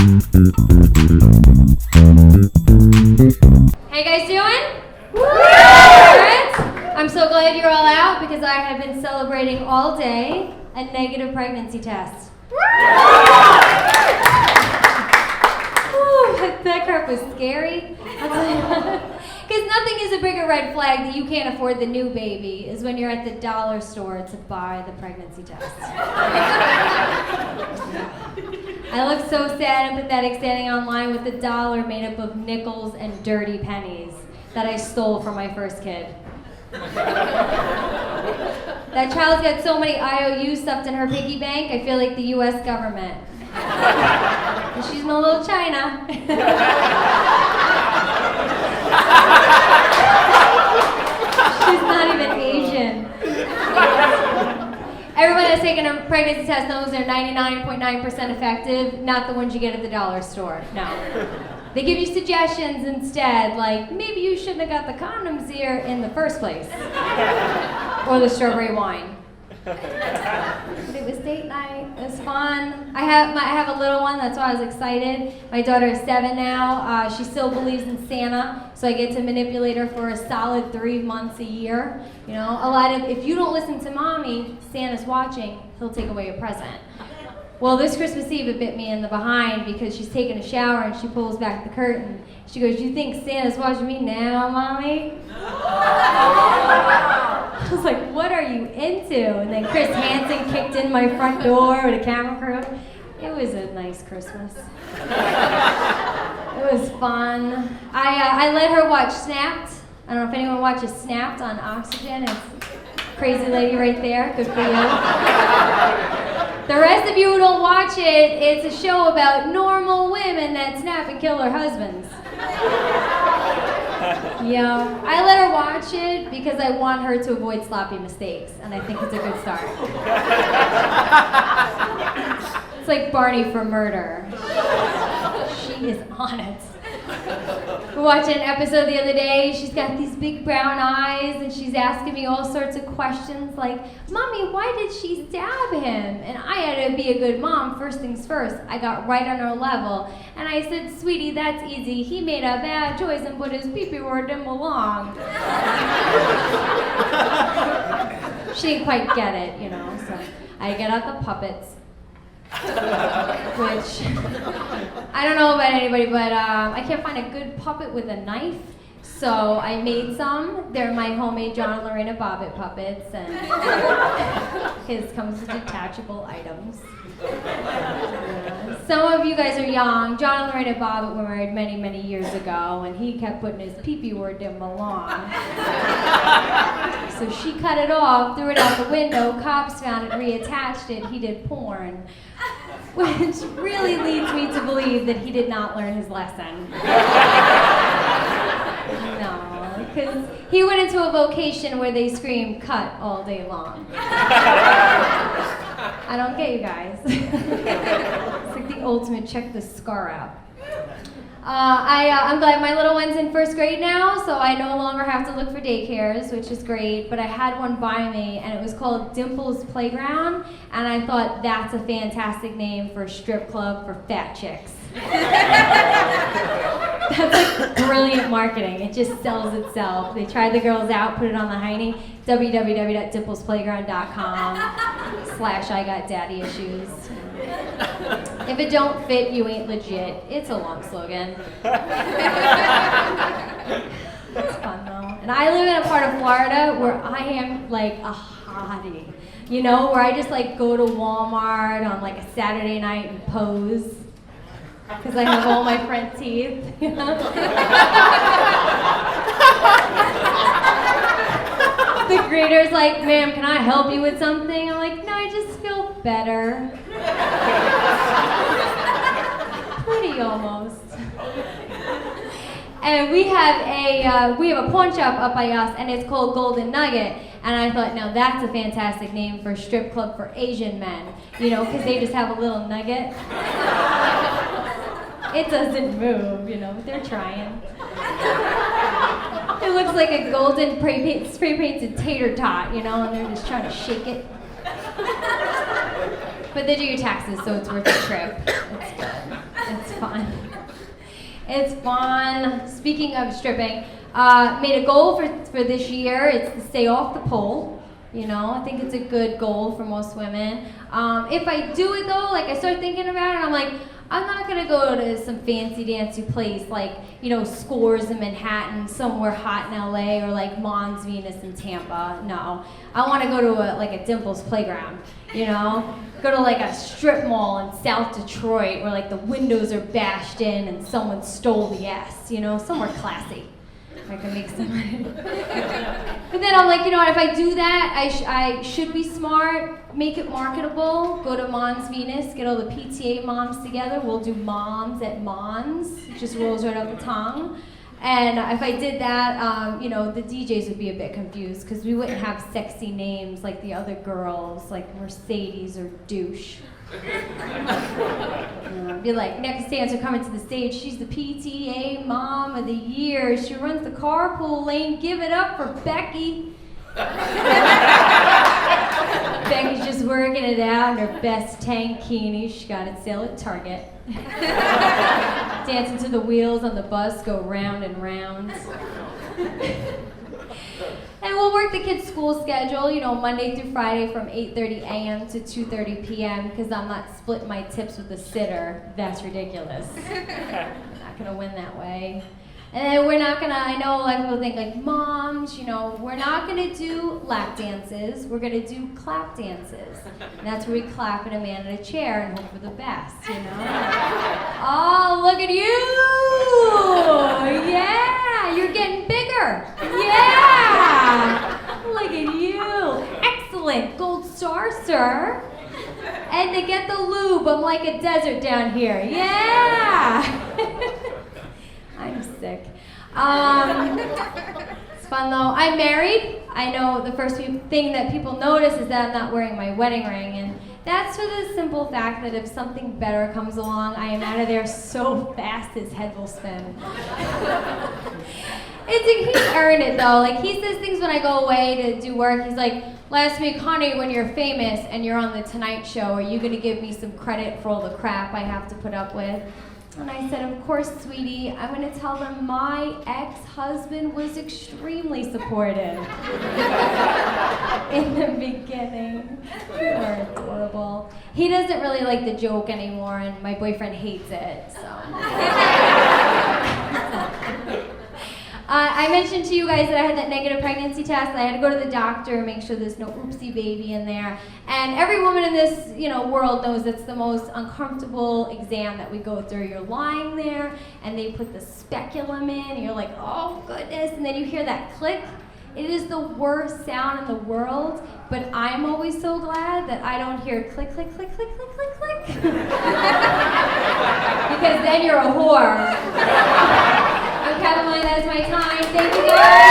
How you guys doing? Good? I'm so glad you're all out because I have been celebrating all day a negative pregnancy test. That crap was scary. Because nothing is a bigger red flag that you can't afford the new baby is when you're at the dollar store to buy the pregnancy test. I look so sad and pathetic standing online with the dollar made up of nickels and dirty pennies that I stole from my first kid. That child's got so many IOUs stuffed in her piggy bank, I feel like the US government. And she's in a little China. She's not even Asian. Everyone that's taken a pregnancy test knows they're 99.9% effective, not the ones you get at the dollar store. No. They give you suggestions instead, like maybe you shouldn't have got the condoms here in the first place. Or the strawberry wine. But it was date night. It was fun. I have a little one. That's why I was excited. My daughter is 7 now. She still believes in Santa, so I get to manipulate her for a solid 3 months a year. You know, if you don't listen to mommy, Santa's watching. He'll take away your present. Well, this Christmas Eve it bit me in the behind because she's taking a shower and she pulls back the curtain. She goes, "You think Santa's watching me now, mommy?" I was like, "What are you into?" And then Chris Hansen kicked in my front door with a camera crew. It was a nice Christmas. It was fun. I let her watch Snapped. I don't know if anyone watches Snapped on Oxygen. It's crazy lady right there. Good for you. The rest of you who don't watch it, it's a show about normal women that snap and kill their husbands. Yeah, I let her watch it because I want her to avoid sloppy mistakes, and I think it's a good start. It's like Barney for Murder. She is on it. We're watching an episode the other day. She's got these big brown eyes, and she's asking me all sorts of questions like, "Mommy, why did she stab him?" And I had to be a good mom. First things first, I got right on her level, and I said, "Sweetie, that's easy. He made a bad choice and put his pee-pee where it didn't belong." She didn't quite get it, you know. So I get out the puppets. Which, I don't know about anybody, but I can't find a good puppet with a knife, so I made some. They're my homemade John and Lorena Bobbitt puppets, and his comes with detachable items. Some of you guys are young. John and Lorena Bobbitt were married many, many years ago, and he kept putting his pee-pee where it didn't belong. So she cut it off, threw it out the window, cops found it, reattached it, he did porn. Which really leads me to believe that he did not learn his lesson. No, because he went into a vocation where they scream "cut" all day long. I don't get you guys. It's like the ultimate check the scar out. I'm glad my little one's in first grade now, so I no longer have to look for daycares, which is great, but I had one by me, and it was called Dimple's Playground, and I thought that's a fantastic name for a strip club for fat chicks. That's like brilliant marketing. It just sells itself. They tried the girls out, put it on the hiney, www.dimplesplayground.com/I got daddy issues. If it don't fit, you ain't legit. It's a long slogan. It's fun though. And I live in a part of Florida where I am like a hottie. You know, where I just like go to Walmart on like a Saturday night and pose. Because I have all my front teeth, you know? The greeter's like, "Ma'am, can I help you with something?" I'm like, "No, I just feel better." Pretty almost. And we have a pawn shop up by us, and it's called Golden Nugget. And I thought, now that's a fantastic name for a strip club for Asian men, you know, because they just have a little nugget. It doesn't move, you know, but they're trying. It looks like a golden spray painted tater tot, you know, and they're just trying to shake it. But they do your taxes, so it's worth the trip. It's good. It's fun. It's fun. Speaking of stripping, made a goal for this year. It's to stay off the pole. You know, I think it's a good goal for most women. If I do it though, like I start thinking about it, I'm like, I'm not gonna go to some fancy dancy place like, you know, Scores in Manhattan, somewhere hot in LA, or like Mons Venus in Tampa. No, I want to go to a Dimples playground. You know, go to like a strip mall in South Detroit where like the windows are bashed in and someone stole the S. You know, somewhere classy. I can make some money. But then I'm like, you know what, if I do that, I should be smart, make it marketable, go to Mons Venus, get all the PTA moms together, we'll do moms at Mons, it just rolls right off the tongue. And if I did that, you know, the DJs would be a bit confused because we wouldn't have sexy names like the other girls, like Mercedes or Douche. Be like, next dancer coming to the stage, she's the PTA Mom of the Year. She runs the carpool lane. Give it up for Becky. Becky's just working it out in her best tankini. She got it sale at Target. Dancing to the wheels on the bus go round and round. And we'll work the kids' school schedule, you know, Monday through Friday from 8:30 a.m. to 2:30 p.m. because I'm not splitting my tips with the sitter. That's ridiculous. I'm not gonna win that way. And then we're not gonna, I know a lot of people think like, moms, you know, we're not gonna do lap dances, we're gonna do clap dances. And that's where we clap at a man in a chair and hope for the best, you know? Oh, look at you! Yeah, you're getting bigger. Yeah! Look at you. Excellent. Gold star, sir. And to get the lube, I'm like a desert down here. Yeah! I'm sick. It's fun though. I'm married. I know the first thing that people notice is that I'm not wearing my wedding ring, and that's for the simple fact that if something better comes along, I am out of there so fast his head will spin. He's earned it though. Like he says things when I go away to do work. He's like, last week, honey, when you're famous and you're on the Tonight Show, are you gonna give me some credit for all the crap I have to put up with? And I said, of course, sweetie, I'm going to tell them my ex-husband was extremely supportive in the beginning. You are adorable. He doesn't really like the joke anymore, and my boyfriend hates it, so. I mentioned to you guys that I had that negative pregnancy test. I had to go to the doctor and make sure there's no oopsie baby in there. And every woman in this, you know, world knows it's the most uncomfortable exam that we go through. You're lying there, and they put the speculum in, and you're like, oh goodness, and then you hear that click. It is the worst sound in the world, but I'm always so glad that I don't hear click, click, click, click, click, click, click. Because then you're a whore. I'm Caroline, that's my time. Thank you guys.